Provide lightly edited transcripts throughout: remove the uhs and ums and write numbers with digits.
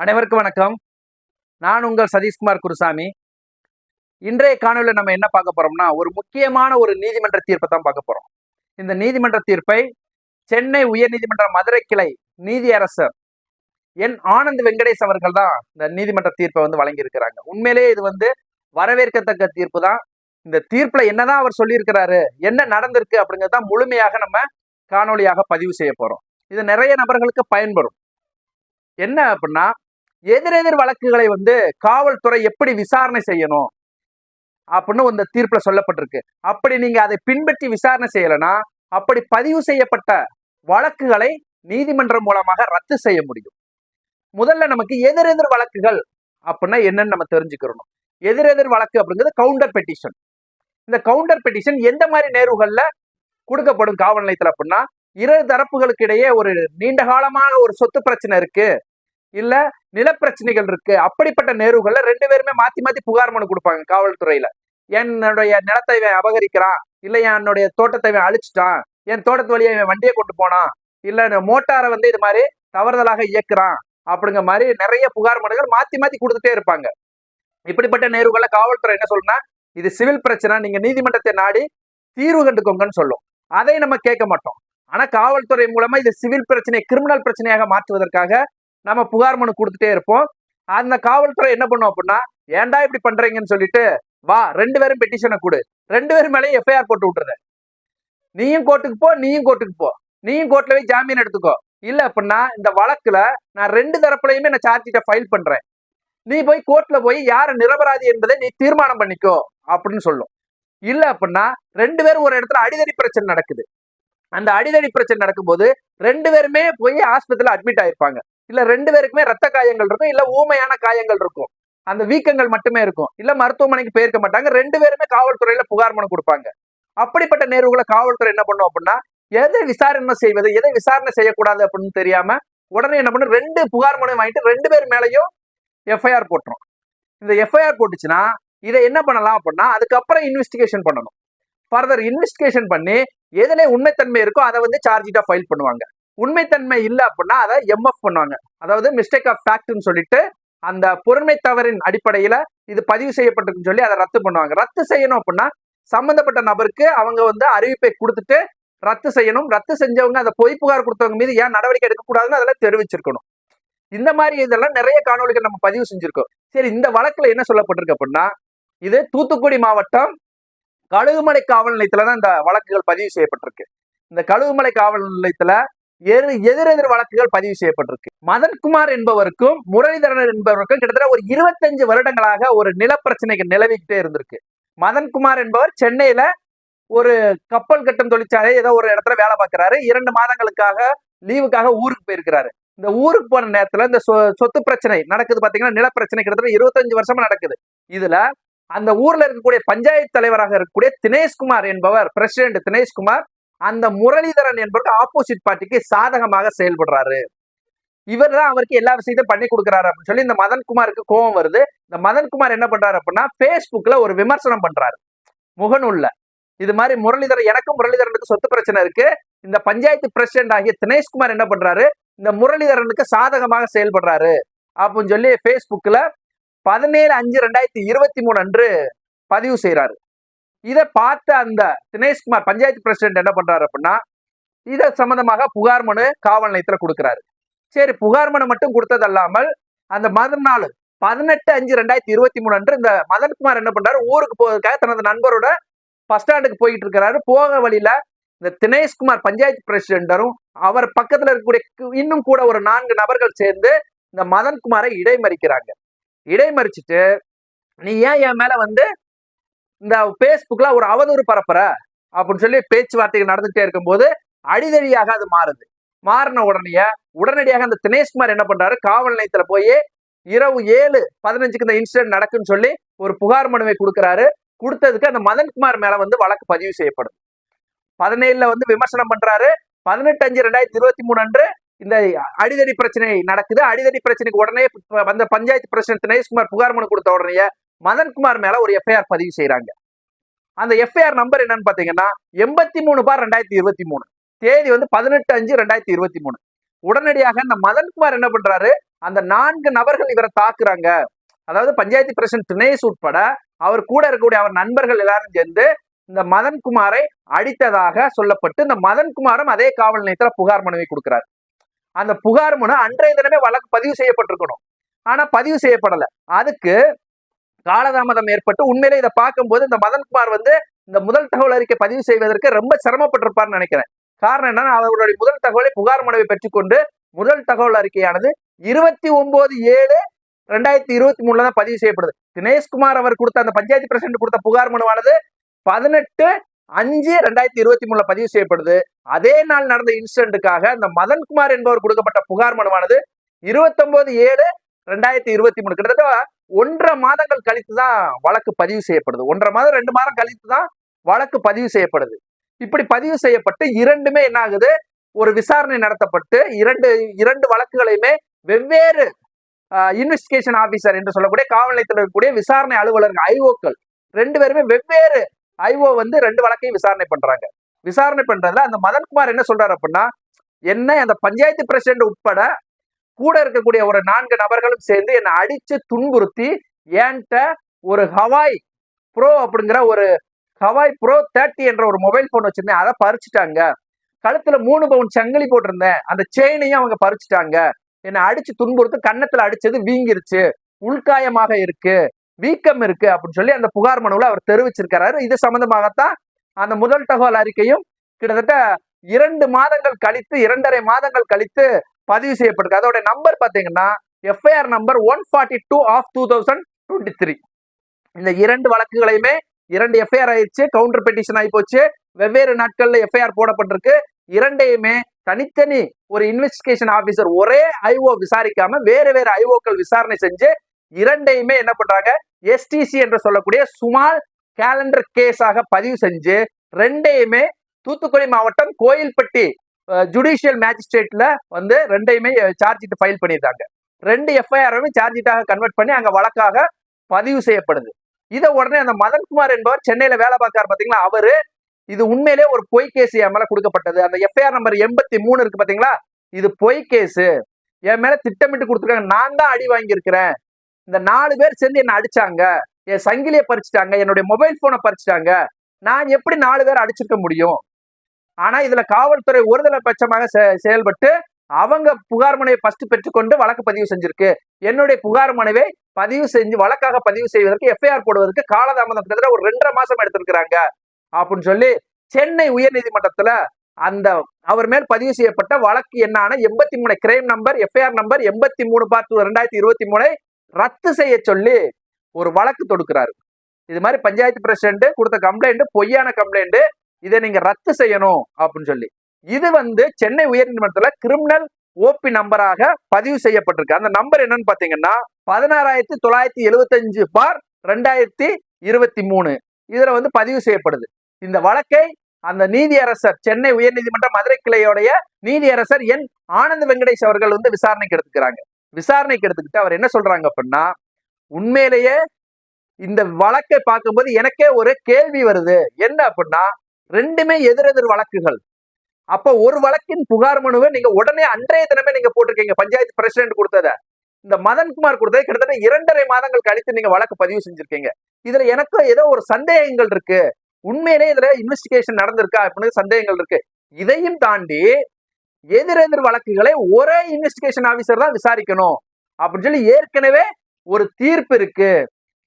அனைவருக்கும் வணக்கம். நான் உங்கள் சதீஷ்குமார் குருசாமி. இன்றைய காணொலியில் நம்ம என்ன பார்க்க போறோம்னா, ஒரு முக்கியமான ஒரு நீதிமன்ற தீர்ப்பை தான் பார்க்க போறோம். இந்த நீதிமன்ற தீர்ப்பை சென்னை உயர்நீதிமன்ற மதுரை கிளை நீதியரசர் என் ஆனந்த் வெங்கடேஷ் அவர்கள் தான் இந்த நீதிமன்ற தீர்ப்பை வழங்கியிருக்கிறாங்க. உண்மையிலேயே இது வரவேற்கத்தக்க தீர்ப்பு தான். இந்த தீர்ப்புல என்னதான் அவர் சொல்லியிருக்கிறாரு, என்ன நடந்திருக்கு அப்படிங்கிறத முழுமையாக நம்ம காணொலியாக பதிவு செய்ய போறோம். இது நிறைய நபர்களுக்கு பயன்படும். என்ன அப்படின்னா, எதிரெதிர் வழக்குகளை காவல்துறை எப்படி விசாரணை செய்யணும் அப்படின்னு இந்த தீர்ப்புல சொல்லப்பட்டிருக்கு. அப்படி நீங்க அதை பின்பற்றி விசாரணை செய்யலனா, அப்படி பதிவு செய்யப்பட்ட வழக்குகளை நீதிமன்றம் மூலமாக ரத்து செய்ய முடியும். முதல்ல நமக்கு எதிரெதிர் வழக்குகள் அப்படின்னா என்னன்னு நம்ம தெரிஞ்சுக்கிறோம். எதிரெதிர் வழக்கு அப்படிங்கிறது கவுண்டர் பெட்டிஷன். இந்த கவுண்டர் பெட்டிஷன் எந்த மாதிரி நேர்வுகள்ல கொடுக்கப்படும் காவல் நிலையத்தில் அப்படின்னா, இரு தரப்புகளுக்கு இடையே ஒரு நீண்ட காலமான ஒரு சொத்து பிரச்சனை இருக்கு, இல்ல நிலப்பிரச்சனைகள் இருக்கு, அப்படிப்பட்ட நேர்வுகள்ல ரெண்டு பேருமே மாத்தி மாத்தி புகார் மனு கொடுப்பாங்க காவல்துறையில. என்னுடைய நிலத்தை அபகரிக்கிறான், இல்ல என்னுடைய தோட்டத்தை அழிச்சிட்டான், என் தோட்டத்து வழியை வண்டியை கொண்டு போனான், இல்ல மோட்டாரை இது மாதிரி தவறுதலாக இயக்குறான் அப்படிங்கிற மாதிரி நிறைய புகார் மனுகள் மாத்தி மாத்தி கொடுத்துட்டே இருப்பாங்க. இப்படிப்பட்ட நேர்வுகள்ல காவல்துறை என்ன சொல்லுன்னா, இது சிவில் பிரச்சனை, நீங்க நீதிமன்றத்தை நாடி தீர்வு கண்டுக்கோங்கன்னு சொல்லும். அதை நம்ம கேட்க மாட்டோம். ஆனா காவல்துறை மூலமா இது சிவில் பிரச்சனை கிரிமினல் பிரச்சனையாக மாற்றுவதற்காக நம்ம புகார் மனு கொடுத்துட்டே இருப்போம். அந்த காவல்துறை என்ன பண்ணும் அப்படின்னா, ஏன்டா இப்படி பண்றீங்கன்னு சொல்லிட்டு, வா ரெண்டு பேரும் பெட்டிஷனை கொடு, ரெண்டு பேரும் மேலேயும் எஃப்ஐஆர் போட்டு விட்டுருத, நீயும் கோர்ட்டுக்கு போ, நீயும் கோர்ட்டுக்கு போ, நீயும் கோர்ட்ல போய் ஜாமீன் எடுத்துக்கோ, இல்ல அப்படின்னா இந்த வழக்குல நான் ரெண்டு தரப்புலையுமே நான் சார்ஜ் ஷீட்டை ஃபைல் பண்றேன், நீ போய் கோர்ட்ல போய் யாரு நிரபராதி என்பதை நீ தீர்மானம் பண்ணிக்கோ அப்படின்னு சொல்லும். இல்ல அப்படின்னா ரெண்டு பேரும் ஒரு இடத்துல அடிதடி பிரச்சனை நடக்குது. அந்த அடிதடி பிரச்சனை நடக்கும்போது ரெண்டு பேருமே போய் ஆஸ்பத்திரியில அட்மிட் ஆயிருப்பாங்க. இல்ல ரெண்டு பேருக்குமே ரத்த காயங்கள் இருக்கும், இல்ல ஊமையான காயங்கள் இருக்கும், அந்த வீக்கங்கள் மட்டுமே இருக்கும், இல்ல மருத்துவமனைக்கு போயிருக்க மாட்டாங்க. ரெண்டு பேருமே காவல்துறையில புகார் மனு கொடுப்பாங்க. அப்படிப்பட்ட நேர்வுகளை காவல்துறை என்ன பண்ணும் அப்படின்னா, எதை விசாரணை செய்வது, எதை விசாரணை செய்யக்கூடாது அப்படின்னு தெரியாம உடனே என்ன பண்ணும், ரெண்டு புகார் மனு வாங்கிட்டு ரெண்டு பேர் மேலையும் எஃப்ஐஆர் போட்டுரும். இந்த எஃப்ஐஆர் போட்டுச்சுன்னா இதை என்ன பண்ணலாம் அப்படின்னா, அதுக்கப்புறம் இன்வெஸ்டிகேஷன் பண்ணணும். ஃபர்தர் இன்வெஸ்டிகேஷன் பண்ணி எதுல உண்மைத்தன்மை இருக்கோ அதை சார்ஜ் ஷீட்டா ஃபைல் பண்ணுவாங்க. உண்மைத்தன்மை இல்லை அப்படின்னா அதை எம்எஃப் பண்ணுவாங்க, அதாவது மிஸ்டேக் ஆஃப் ஃபேக்ட்னு சொல்லிட்டு அந்த பொறுமை தவறின் அடிப்படையில இது பதிவு செய்யப்பட்டிருக்குன்னு சொல்லி அதை ரத்து பண்ணுவாங்க. ரத்து செய்யணும் அப்படின்னா சம்பந்தப்பட்ட நபருக்கு அவங்க அறிவிப்பை கொடுத்துட்டு ரத்து செய்யணும். ரத்து செஞ்சவங்க அந்த பொய் புகார் கொடுத்தவங்க மீது ஏன் நடவடிக்கை எடுக்கக்கூடாதுன்னு அதெல்லாம் தெரிவிச்சிருக்கணும். இந்த மாதிரி இதெல்லாம் நிறைய காணொலிகள் நம்ம பதிவு செஞ்சிருக்கோம். சரி, இந்த வழக்குல என்ன சொல்லப்பட்டிருக்கு அப்படின்னா, இது தூத்துக்குடி மாவட்டம் கழுகுமலை காவல் நிலையத்துலதான் இந்த வழக்குகள் பதிவு செய்யப்பட்டிருக்கு. இந்த கழுகுமலை காவல் நிலையத்துல எதிரெதிர் வழக்குகள் பதிவு செய்யப்பட்டிருக்கு. மதன்குமார் என்பவருக்கும் முரளிதரன் என்பவருக்கும் கிட்டத்தட்ட ஒரு 25 வருடங்களாக ஒரு நிலப்பிரச்சனைகள் நிலவிக்கிட்டே இருந்திருக்கு. மதன்குமார் என்பவர் சென்னையில ஒரு கப்பல் கட்டும் தொழிற்சாலை ஏதோ ஒரு இடத்துல வேலை பார்க்கிறாரு. 2 மாதங்களுக்காக லீவுக்காக ஊருக்கு போயிருக்கிறாரு. இந்த ஊருக்கு போன நேரத்துல இந்த சொத்து பிரச்சனை நடக்குது பாத்தீங்கன்னா, நிலப்பிரச்சனை கிட்டத்தட்ட 25 வருஷமா நடக்குது. இதுல அந்த ஊர்ல இருக்கக்கூடிய பஞ்சாயத்து தலைவராக இருக்கக்கூடிய தினேஷ்குமார் என்பவர், பிரசிடென்ட் தினேஷ்குமார், அந்த முரளிதரன் என்பவருக்கு ஆப்போசிட் பார்ட்டிக்கு சாதகமாக செயல்படுறாரு. இவர் தான் அவருக்கு எல்லா விஷயத்தையும் பண்ணி கொடுக்குறாரு அப்படின்னு சொல்லி இந்த மதன்குமாருக்கு கோபம் வருது. இந்த மதன்குமார் என்ன பண்றாரு அப்படின்னா, பேஸ்புக்ல ஒரு விமர்சனம் பண்றாரு முகநூல்ல. இது மாதிரி முரளிதரன், எனக்கும் முரளிதரனுக்கு சொத்து பிரச்சனை இருக்கு, இந்த பஞ்சாயத்து பிரசிடென்ட் ஆகிய தினேஷ்குமார் என்ன பண்றாரு, இந்த முரளிதரனுக்கு சாதகமாக செயல்படுறாரு அப்படின்னு சொல்லி பேஸ்புக்ல 17/5/2023 அன்று பதிவு செய்யறாரு. இதை பார்த்த அந்த தினேஷ்குமார் பஞ்சாயத்து பிரசிடென்ட் என்ன பண்றாரு அப்படின்னா, இதை சம்பந்தமாக புகார் மனு காவல் நிலையத்துல கொடுக்கிறாரு. சரி, புகார் மனு மட்டும் கொடுத்தது அல்லாமல் அந்த மறுநாள் 18/5/2023 அன்று இந்த மதன்குமார் என்ன பண்றாரு, ஊருக்கு போவதற்காக தனது நண்பரோட பஸ் ஸ்டாண்டுக்கு போயிட்டு இருக்கிறாரு. போக வழியில இந்த தினேஷ்குமார் பஞ்சாயத்து பிரசிடென்டரும் அவர் பக்கத்துல இருக்கக்கூடிய இன்னும் கூட ஒரு 4 நபர்கள் சேர்ந்து இந்த மதன்குமாரை இடைமறிக்கிறாங்க. இடைமறிச்சுட்டு, நீ ஏன் என் மேல இந்த பேஸ்புக்ல ஒரு அவதூறு பரப்புற அப்படின்னு சொல்லி பேச்சுவார்த்தைகள் நடந்துகிட்டே இருக்கும்போது அடிதடியாக அது மாறுது. மாறின உடனடியாக அந்த தினேஷ்குமார் என்ன பண்றாரு, காவல் நிலையத்துல போய் இரவு 7:15 இந்த இன்சிடென்ட் நடக்குன்னு சொல்லி ஒரு புகார் மனுவை கொடுக்கிறாரு. கொடுத்ததுக்கு அந்த மதன்குமார் மேல வழக்கு பதிவு செய்யப்படும். 17ல விமர்சனம் பண்றாரு. 18/5/2023 அன்று இந்த அடிதடி பிரச்சனை நடக்குது. அடிதடி பிரச்சனைக்கு உடனே வந்த பஞ்சாயத்து பிரசிடென்ட் தினேஷ்குமார் புகார் மனு கொடுத்த உடனே மதன்குமார் மேல ஒரு எஃப்ஐஆர் பதிவு செய்யறாங்க. அந்த எஃப்ஐஆர் நம்பர் என்னன்னு பாத்தீங்கன்னா 83/2023. தேதி 18/5/2023. உடனடியாக இந்த மதன்குமார் என்ன பண்றாரு, அந்த 4 நபர்கள் இவரை தாக்குறாங்க. அதாவது பஞ்சாயத்து பிரசிடன்ட் தினேஷ் உட்பட அவர் கூட இருக்கக்கூடிய அவர் நண்பர்கள் எல்லாரும் சேர்ந்து இந்த மதன்குமாரை அடித்ததாக சொல்லப்பட்டு இந்த மதன்குமாரும் அதே காவல் நிலையத்துல புகார் மனுவை கொடுக்கிறார். அந்த புகார் மனு அன்றைய தினமே வழக்கு பதிவு செய்யப்பட்டிருக்கணும். ஆனா பதிவு செய்யப்படல. அதுக்கு காலதாமதம் ஏற்பட்டு உண்மையிலே இதை பார்க்கும்போது இந்த மதன்குமார் இந்த முதல் தகவல் அறிக்கை பதிவு செய்வதற்கு ரொம்ப சிரமப்பட்டிருப்பார்னு நினைக்கிறேன். காரணம் என்னன்னா, அவருடைய முதல் தகவலை புகார் மனுவை பெற்றுக்கொண்டு முதல் தகவல் அறிக்கையானது 29/7/2023 தான் பதிவு செய்யப்படுது. தினேஷ்குமார் அவர் கொடுத்த அந்த பஞ்சாயத்து பிரசிடன்ட் கொடுத்த புகார் மனுவானது 18/5/2023 பதிவு செய்யப்படுது. அதே நாள் நடந்த இன்சிடென்ட்டுக்காக இந்த மதன்குமார் என்பவர் கொடுக்கப்பட்ட புகார் மனுவானது 29/7/2023 கிட்டத்தட்ட 1.5 மாதங்கள் கழித்து தான் வழக்கு பதிவு செய்யப்படுது. 1.5 மாதம் 2 மாதம் கழித்து தான் வழக்கு பதிவு செய்யப்படுது. இப்படி பதிவு செய்யப்பட்டு இரண்டுமே என்ன ஆகுது, ஒரு விசாரணை நடத்தப்பட்டு இரண்டு வழக்குகளையுமே வெவ்வேறு இன்வெஸ்டிகேஷன் ஆபீசர் என்று சொல்லக்கூடிய காவல் நிலையத்தில் இருக்கக்கூடிய விசாரணை அலுவலர்கள் ஐஓக்கள் 2 பேருமே வெவ்வேறு ஐஓ 2 வழக்கையும் விசாரணை பண்றாங்க. விசாரணை பண்றதுல அந்த மதன்குமார் என்ன சொல்றாரு அப்படின்னா, என்ன அந்த பஞ்சாயத்து பிரசிடன்ட் உட்பட கூட இருக்கக்கூடிய ஒரு 4 நபர்களும் சேர்ந்து என்னை அடிச்சு துன்புறுத்தி ஏன்ட்ட ஒரு ஹவாய் ப்ரோ அப்படிங்கிற ஒரு ஹவாய் ப்ரோ 30 என்ற ஒரு மொபைல் போன் வச்சிருந்தேன், அதை பறிச்சுட்டாங்க. கழுத்துல 3 பவுன் சங்கிலி போட்டிருந்தேன், அந்த செயினையும் அவங்க பறிச்சுட்டாங்க. என்னை அடிச்சு துன்புறுத்து, கன்னத்துல அடிச்சது வீங்கிருச்சு, உள்காயமாக இருக்கு, வீக்கம் இருக்கு அப்படின்னு சொல்லி அந்த புகார் மனுவில் அவர் தெரிவிச்சிருக்கிறாரு. இது சம்பந்தமாகத்தான் அந்த முதல் தகவல் அறிக்கையும் கிட்டத்தட்ட 2 மாதங்கள் கழித்து 2.5 மாதங்கள் கழித்து பதிவு செய்யப்பட்டிருக்கு. அதோட நம்பர் பாத்தீங்கன்னா எஃப்ஐஆர் நம்பர் 142/2023. இந்த 2 வழக்குகளையுமே 2 எஃப்ஐஆர் ஆயிடுச்சு, கவுண்டர் பெட்டிஷன் ஆகி போச்சு, வெவ்வேறு நாட்கள்ல எஃப்ஐஆர் போடப்பட்டிருக்கு. இரண்டையுமே தனித்தனி ஒரு இன்வெஸ்டிகேஷன் ஆபீசர் ஒரே ஐஓ விசாரிக்காம வேற வேற ஐஓக்கள் விசாரணை செஞ்சு இரண்டையுமே என்ன பண்றாங்க, எஸ்டிசி என்று சொல்லக்கூடிய ஸ்மால் கேலண்டர் கேஸாக பதிவு செஞ்சு ரெண்டையுமே தூத்துக்குடி மாவட்டம் கோயில்பட்டி ஜுடிஷியல் மேஜிஸ்ட்ரேட்ல ரெண்டையுமே சார்ஜ் ஷீட் ஃபைல் பண்ணியிருக்காங்க. 2 எஃப்ஐஆருமே சார்ஜ் ஷீட்டாக கன்வெர்ட் பண்ணி அங்க வழக்காக பதிவு செய்யப்படுது. இதை உடனே அந்த மதன்குமார் என்பவர் சென்னையில வேலை பார்க்காரு பாத்தீங்களா, அவரு இது உண்மையிலே ஒரு பொய் கேஸ் என் மேல கொடுக்கப்பட்டது, அந்த எஃப்ஐஆர் நம்பர் 83 இருக்கு பாத்தீங்களா, இது பொய் கேஸ், என் மேல திட்டமிட்டு கொடுத்துருக்காங்க, நான் தான் அடி வாங்கியிருக்கிறேன், இந்த 4 பேர் சேர்ந்து என்ன அடிச்சாங்க, என் சங்கிலியை பறிச்சுட்டாங்க, என்னுடைய மொபைல் போனை பறிச்சுட்டாங்க, நான் எப்படி 4 பேர் அடிச்சிருக்க முடியும்? ஆனா இதுல காவல்துறை ஒருதலை பட்சமாக செயல்பட்டு அவங்க புகார் மனுவை ஃபர்ஸ்ட் பெற்றுக்கொண்டு வழக்கு பதிவு செஞ்சிருக்கு. என்னுடைய புகார் மனுவை பதிவு செஞ்சு வழக்காக பதிவு செய்வதற்கு எஃப்ஐஆர் போடுவதற்கு காலதாமதம் கிட்டத்தட்ட ஒரு 2.5 மாசம் எடுத்திருக்கிறாங்க அப்படின்னு சொல்லி சென்னை உயர்நீதிமன்றத்துல அந்த அவர் மேல் பதிவு செய்யப்பட்ட வழக்கு என்னான 83 கிரைம் நம்பர் எஃப்ஐஆர் நம்பர் 83/2023 ரத்து செய்ய சொல்லி ஒரு வழக்கு தொடுக்கிறாரு. இது மாதிரி பஞ்சாயத்து பிரசிடன்ட் கொடுத்த கம்ப்ளைண்ட் பொய்யான கம்ப்ளைண்ட், இதை நீங்க ரத்து செய்யணும் அப்படின்னு சொல்லி இது சென்னை உயர்நீதிமன்றத்துல கிரிமினல் ஓபி நம்பராக பதிவு செய்யப்பட்டிருக்கு. அந்த நம்பர் என்னன்னு பாத்தீங்கன்னா 16,975/2023 இதுல பதிவு செய்யப்படுது. இந்த வழக்கை அந்த நீதியரசர் சென்னை உயர்நீதிமன்ற மதுரை கிளையோடைய நீதியரசர் என் ஆனந்த் வெங்கடேஷ் அவர்கள் விசாரணைக்கு எடுத்துக்கிறாங்க. விசாரணைக்கு எடுத்துக்கிட்டு அவர் என்ன சொல்றாங்க அப்படின்னா, உண்மையிலேயே இந்த வழக்கை பார்க்கும்போது எனக்கே ஒரு கேள்வி வருது, என்ன அப்படின்னா ரெண்டுமே எதிரெதிர் வழக்குகள். அப்ப ஒரு வழக்கின் புகார் மனுவை நீங்க உடனே அன்றைய தினமே நீங்க போட்டிருக்கீங்க, பஞ்சாயத்து பிரசிடன்ட் கொடுத்தத, இந்த மதன்குமார் கொடுத்தது கிட்டத்தட்ட 2.5 மாதங்கள் கழித்து நீங்க வழக்கு பதிவு செஞ்சிருக்கீங்க. இதுல எனக்கு ஏதோ ஒரு சந்தேகங்கள் இருக்கு, உண்மையிலே இதுல இன்வெஸ்டிகேஷன் நடந்திருக்கா அப்படின்னு சந்தேகங்கள் இருக்கு. இதையும் தாண்டி எதிரெதிர் வழக்குகளை ஒரே இன்வெஸ்டிகேஷன் ஆபீசர் தான் விசாரிக்கணும் அப்படின்னு சொல்லி ஏற்கனவே ஒரு தீர்ப்பு இருக்கு.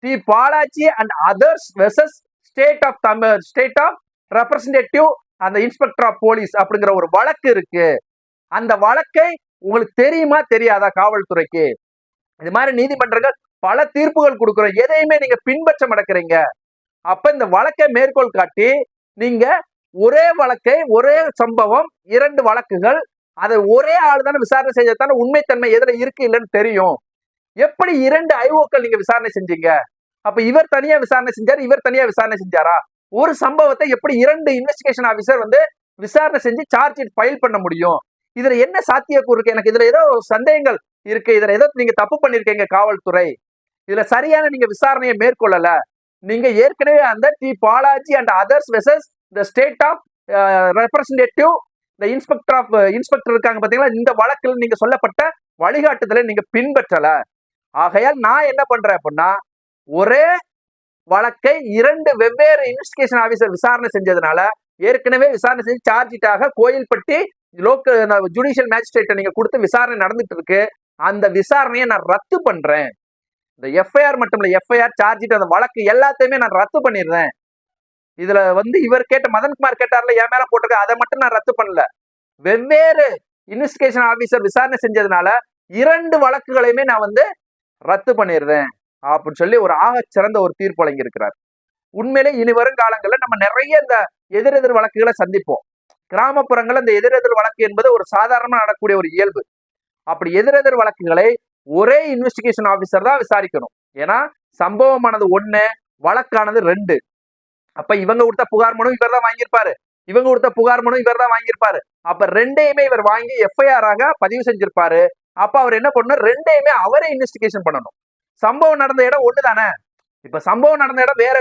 The Balaji and others versus state of representative அந்த இன்ஸ்பெக்டர் ஆஃப் போலீஸ் அப்படிங்கிற ஒரு வழக்கு இருக்கு. அந்த வழக்கை உங்களுக்கு தெரியுமா தெரியாதா? காவல்துறைக்கு இது மாதிரி நீதிமன்றங்கள் பல தீர்ப்புகள் கொடுக்குறோம், எதையுமே நீங்க பின்பற்ற மடக்கிறீங்க. அப்ப இந்த வழக்கை மேற்கோள் காட்டி நீங்க ஒரே வழக்கை ஒரே சம்பவம் 2 வழக்குகள் அதை ஒரே ஆள் தானே விசாரணை செய்யத்தானே உண்மைத்தன்மை எதுல இருக்கு இல்லைன்னு தெரியும். எப்படி 2 ஐஓக்கள் நீங்க விசாரணை செஞ்சீங்க? அப்ப இவர் தனியா விசாரணை செஞ்சாரு, இவர் தனியா விசாரணை செஞ்சாரா? ஒரு சம்பவத்தை எப்படி 2 இன்வெஸ்டிகேஷன் ஆபீசர் விசாரணை செஞ்சு சார்ஜ் ஷீட் ஃபைல் பண்ண முடியும்? இதுல என்ன சாத்தியக்கூறு இருக்கு? எனக்கு இதுல ஏதோ சந்தேகங்கள் இருக்கு, இதுல ஏதோ நீங்க தப்பு பண்ணிருக்கீங்க காவல்துறை, இதுல சரியான நீங்க விசாரணையை மேற்கொள்ளல. நீங்க ஏற்கனவே அந்த the Balaji and others versus the state of representative இந்த இன்ஸ்பெக்டர் இருக்காங்க பாத்தீங்களா, இந்த வழக்கில் நீங்க சொல்லப்பட்ட வழிகாட்டுதலை நீங்க பின்பற்றல. ஆகையால் நான் என்ன பண்றேன் அப்படின்னா, ஒரே வழக்கை 2 வெவ்வேறு இன்வெஸ்டிகேஷன் ஆபீசர் விசாரணை செஞ்சதுனால, ஏற்கனவே விசாரணை செஞ்சு சார்ஜிட்டாக கோயில்பட்டி லோக்கல் ஜுடிஷியல் மேஜிஸ்ட்ரேட்டை நீங்க கொடுத்து விசாரணை நடந்துட்டு இருக்கு. அந்த விசாரணையை நான் ரத்து பண்றேன். இந்த எஃப்ஐஆர் மட்டும் இல்ல, எஃப்ஐஆர் சார்ஜிட் அந்த வழக்கு எல்லாத்தையுமே நான் ரத்து பண்ணிடுறேன். இதுல இவர் கேட்ட மதன்குமார் கேட்டார்ல, என் மேல போட்டிருக்க, அதை மட்டும் நான் ரத்து பண்ணல. வெவ்வேறு இன்வெஸ்டிகேஷன் ஆபீசர் விசாரணை செஞ்சதுனால 2 வழக்குகளையுமே நான் ரத்து பண்ணிடுறேன் அப்படின்னு சொல்லி ஒரு சிறந்த ஒரு தீர்ப்பு வழங்கி இருக்கிறார். உண்மையிலே இனி வரும் காலங்களில் நம்ம நிறைய இந்த எதிரெதிர் வழக்குகளை சந்திப்போம். கிராமப்புறங்கள் இந்த எதிரெதிர் வழக்கு என்பது ஒரு சாதாரணமா நடக்கக்கூடிய ஒரு இயல்பு. அப்படி எதிரெதிர் வழக்குகளை ஒரே இன்வெஸ்டிகேஷன் ஆபீசர் தான் விசாரிக்கணும். ஏன்னா சம்பவமானது 1, வழக்கானது 2. அப்ப இவங்க கொடுத்த புகார் மனு இவர் தான் வாங்கியிருப்பாரு, இவங்க கொடுத்த புகார் மனு இவர் தான் வாங்கியிருப்பாரு. அப்ப 2யுமே இவர் வாங்கி எஃப்ஐஆர் ஆக பதிவு செஞ்சிருப்பாரு. அப்ப அவர் என்ன பண்ணணும், 2யுமே அவரே இன்வெஸ்டிகேஷன் பண்ணணும். சம்பவம் நடந்த இடம் 1 தானே. இப்ப சம்பவம் நடந்த இடம் வேற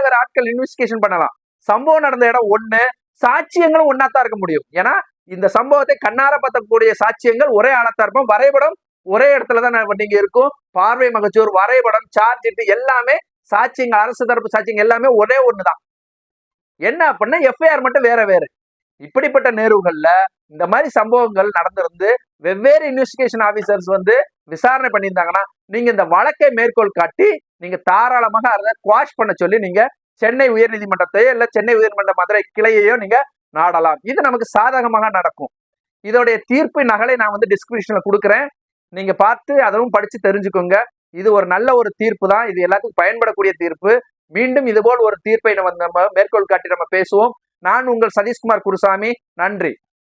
வேற ஆட்கள் இன்வெஸ்டிகேஷன் பண்ணலாம். சம்பவம் நடந்த இடம் 1, சாட்சியங்களும் ஒன்னாத்தான் இருக்க முடியும். ஏன்னா இந்த சம்பவத்தை கண்ணார பார்த்தக்கூடிய சாட்சியங்கள் ஒரே ஆளத்தான் இருப்போம். வரைபடம் ஒரே இடத்துலதான் நீங்க இருக்கும். பார்வை மகச்சூர், வரைபடம், சார்ஜ் எல்லாமே சாட்சியங்கள், அரசு தரப்பு சாட்சியங்கள் எல்லாமே ஒரே ஒண்ணுதான். என்ன அப்படின்னா எஃப்ஐஆர் மட்டும் வேற. இப்படிப்பட்ட நேர்வுகள்ல இந்த மாதிரி சம்பவங்கள் நடந்திருந்து வெவ்வேறு இன்வெஸ்டிகேஷன் ஆபீசர்ஸ் விசாரணை பண்ணியிருந்தாங்கன்னா, நீங்க இந்த வழக்கை மேற்கோள் காட்டி நீங்க தாராளமாக அதை குவாஷ் பண்ண சொல்லி நீங்க சென்னை உயர்நீதிமன்றத்தையோ இல்ல சென்னை உயர்நீதிமன்ற மதுரை கிளையையோ நீங்க நாடலாம். இது நமக்கு சாதகமாக நடக்கும். இதோடைய தீர்ப்பு நகலை நான் டிஸ்கிரிப்ஷன்ல கொடுக்குறேன். நீங்க பார்த்து அதுவும் படிச்சு தெரிஞ்சுக்கோங்க. இது ஒரு நல்ல ஒரு தீர்ப்பு தான். இது எல்லாத்துக்கும் பயன்படக்கூடிய தீர்ப்பு. மீண்டும் இதுபோல் ஒரு தீர்ப்பை நம்ம மேற்கோள் காட்டி நம்ம பேசுவோம். நான் உங்கள் சதீஷ்குமார் குருசாமி. நன்றி.